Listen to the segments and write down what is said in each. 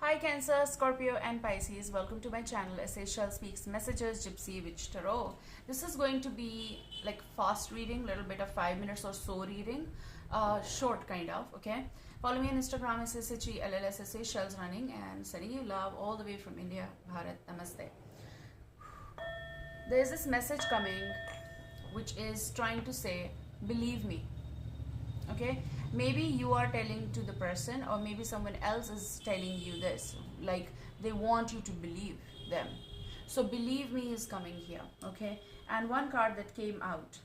Hi Cancer, Scorpio and Pisces. Welcome to my channel Essential Speaks Messages Gypsy Witch Tarot. This is going to be like fast reading, little bit of 5 minutes or so reading, short kind of, okay? Follow me on Instagram SSHE LLSSA Shells Running and sending you love all the way from India. Bharat, Namaste. There is this message coming which is trying to say, believe me. Okay, maybe you are telling to the person, or maybe someone else is telling you this, like they want you to believe them. So believe me is coming here. Okay, and one card that came out,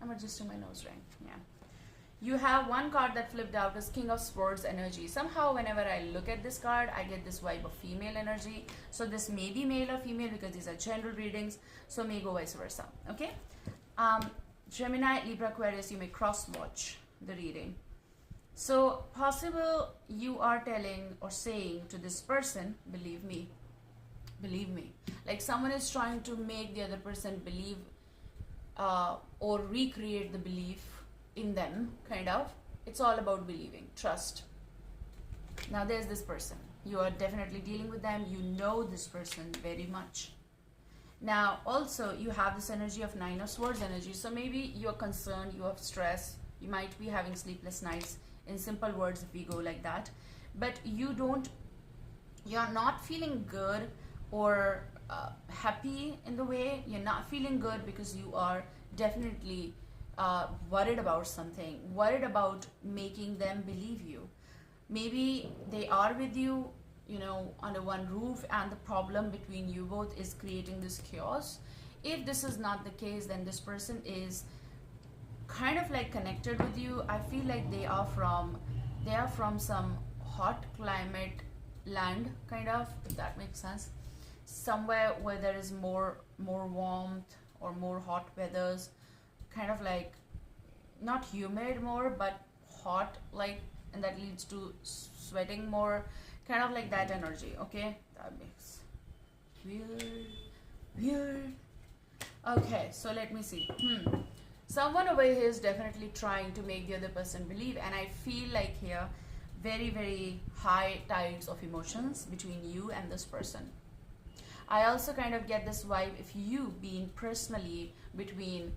I'm adjusting my nose ring. Yeah, you have one card that flipped out is King of Swords energy. Somehow whenever I look at this card, I get this vibe of female energy. So this may be male or female because these are general readings, so may go vice versa. Okay, Gemini, Libra, Aquarius, you may cross-watch the reading. So, possible you are telling or saying to this person, believe me. Believe me. Like someone is trying to make the other person believe or recreate the belief in them, kind of. It's all about believing, trust. Now, there's this person. You are definitely dealing with them. You know this person very much. Now, also, you have this energy of Nine of Swords energy. So maybe you're concerned, you have stress, you might be having sleepless nights, in simple words, if we go like that. But you're not feeling good or happy in the way. You're not feeling good because you are definitely worried about something, worried about making them believe you. Maybe they are with you, you know, under one roof, and the problem between you both is creating this chaos. If this is not the case, then this person is kind of like connected with you. I feel like they are from some hot climate land, kind of, if that makes sense. Somewhere where there is more warmth or more hot weathers, kind of like not humid more, but hot, like, and that leads to sweating more. Kind of like that energy, okay? That makes weird. Okay, so let me see. Someone over here is definitely trying to make the other person believe, and I feel like here, very, very high tides of emotions between you and this person. I also kind of get this vibe if you being personally between,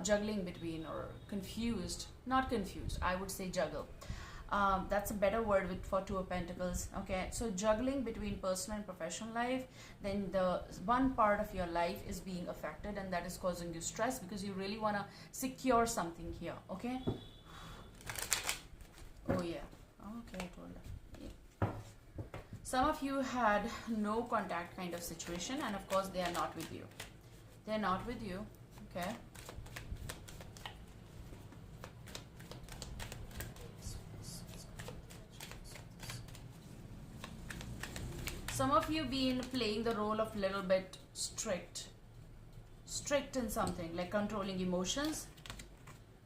juggling between, or confused, not confused, I would say juggle. That's a better word for Two of Pentacles. Okay, so juggling between personal and professional life, then the one part of your life is being affected, and that is causing you stress because you really want to secure something here. Okay, oh yeah, okay, I told her. Yeah. Some of you had no contact kind of situation, and of course they are not with you. They're not with you. Okay, some of you been playing the role of little bit strict in something, like controlling emotions.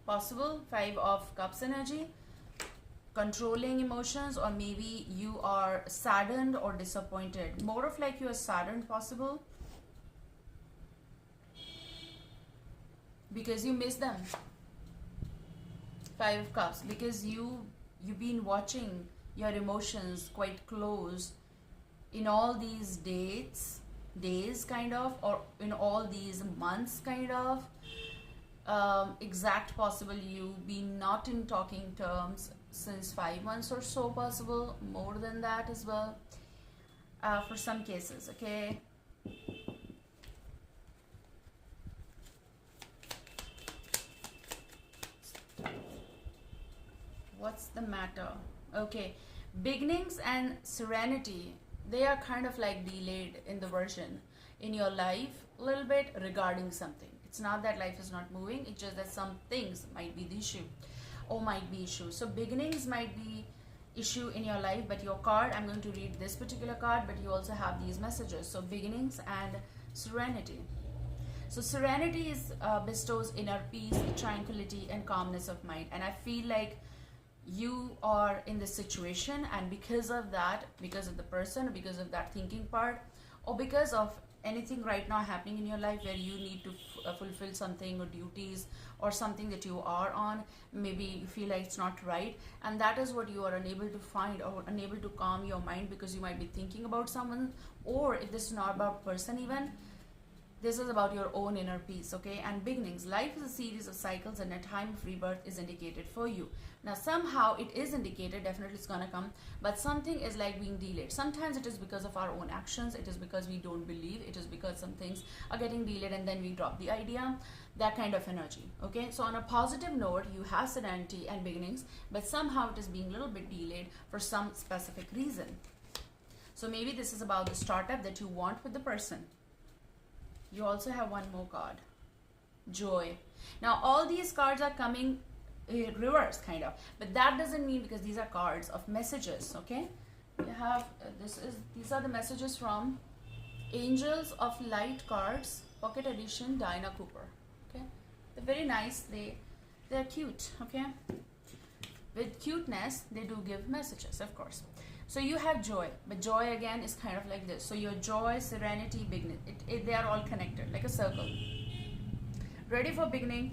Possible, 5 of Cups energy, controlling emotions, or maybe you are saddened or disappointed. More of like you are saddened, possible, because you miss them. 5 of Cups, because you've been watching your emotions quite close in all these days kind of, or in all these months kind of. Exact possible you been not in talking terms since 5 months or so, possible more than that as well, for some cases. Okay, what's the matter? Okay, beginnings and serenity, they are kind of like delayed in the version in your life a little bit regarding something. It's not that life is not moving, it's just that some things might be the issue or might be issue. So beginnings might be issue in your life, but your card, I'm going to read this particular card, but you also have these messages. So beginnings and serenity. So serenity is bestows inner peace, tranquility, and calmness of mind. And I feel like you are in this situation, and because of that, because of the person, because of that thinking part, or because of anything right now happening in your life where you need to fulfill something or duties or something that you are on, maybe you feel like it's not right, and that is what you are unable to find or unable to calm your mind because you might be thinking about someone, or if this is not about person even, this is about your own inner peace, okay? And beginnings. Life is a series of cycles and a time of rebirth is indicated for you. Now, somehow it is indicated, definitely it's gonna come, but something is like being delayed. Sometimes it is because of our own actions, it is because we don't believe, it is because some things are getting delayed and then we drop the idea, that kind of energy, okay? So on a positive note, you have serenity and beginnings, but somehow it is being a little bit delayed for some specific reason. So maybe this is about the startup that you want with the person. You also have one more card, joy. Now all these cards are coming reverse kind of, but that doesn't mean, because these are cards of messages, okay? You have these are the messages from Angels of Light cards, pocket edition, Diana Cooper, okay? They're very nice, they're cute, okay? With cuteness they do give messages, of course. So you have joy, but joy again is kind of like this. So your joy, serenity, beginning, they are all connected like a circle. Ready for beginning?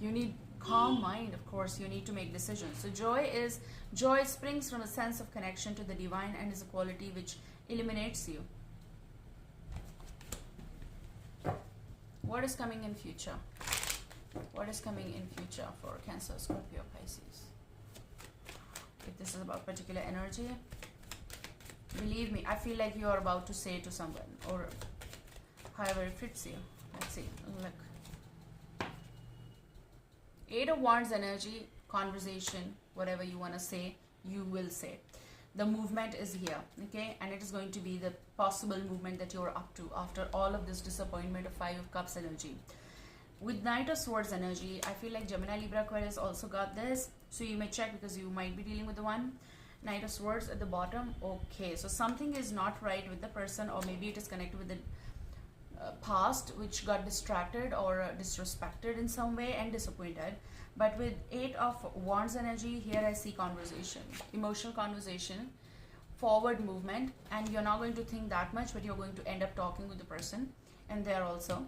You need calm mind, of course. You need to make decisions. So joy springs from a sense of connection to the divine and is a quality which illuminates you. What is coming in future? What is coming in future for Cancer, Scorpio, Pisces? If this is about particular energy, believe me, I feel like you are about to say to someone, or however it fits you. Let's see, look. 8 of Wands energy, conversation, whatever you want to say, you will say. The movement is here, okay? And it is going to be the possible movement that you're up to after all of this disappointment of 5 of Cups energy. With Knight of Swords energy, I feel like Gemini, Libra, Aquarius also got this. So you may check because you might be dealing with the one. Knight of Swords at the bottom. Okay, so something is not right with the person, or maybe it is connected with the past, which got distracted or disrespected in some way and disappointed. But with 8 of Wands energy, here I see conversation, emotional conversation, forward movement, and you're not going to think that much, but you're going to end up talking with the person. And there also,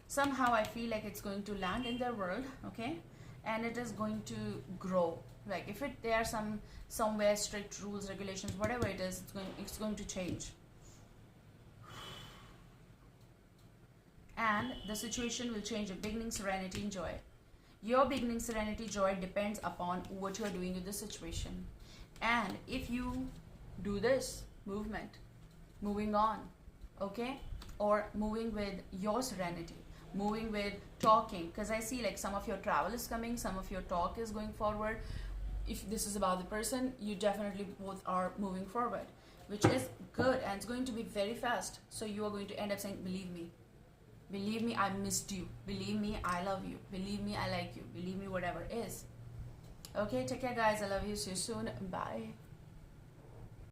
somehow I feel like it's going to land in their world, okay? And it is going to grow. Like if there are somewhere strict rules, regulations, whatever it is, it's going to change. And the situation will change. Your beginning, serenity, and joy. Your beginning, serenity, joy depends upon what you are doing with the situation. And if you do this movement, moving on, okay, or moving with your serenity, moving with talking, because I see like some of your travel is coming, some of your talk is going forward. If this is about the person, you definitely both are moving forward, which is good, and it's going to be very fast. So you are going to end up saying, believe me, I missed you, believe me, I love you, believe me, I like you, believe me, whatever is. Okay, take care guys, I love you, see you soon, bye.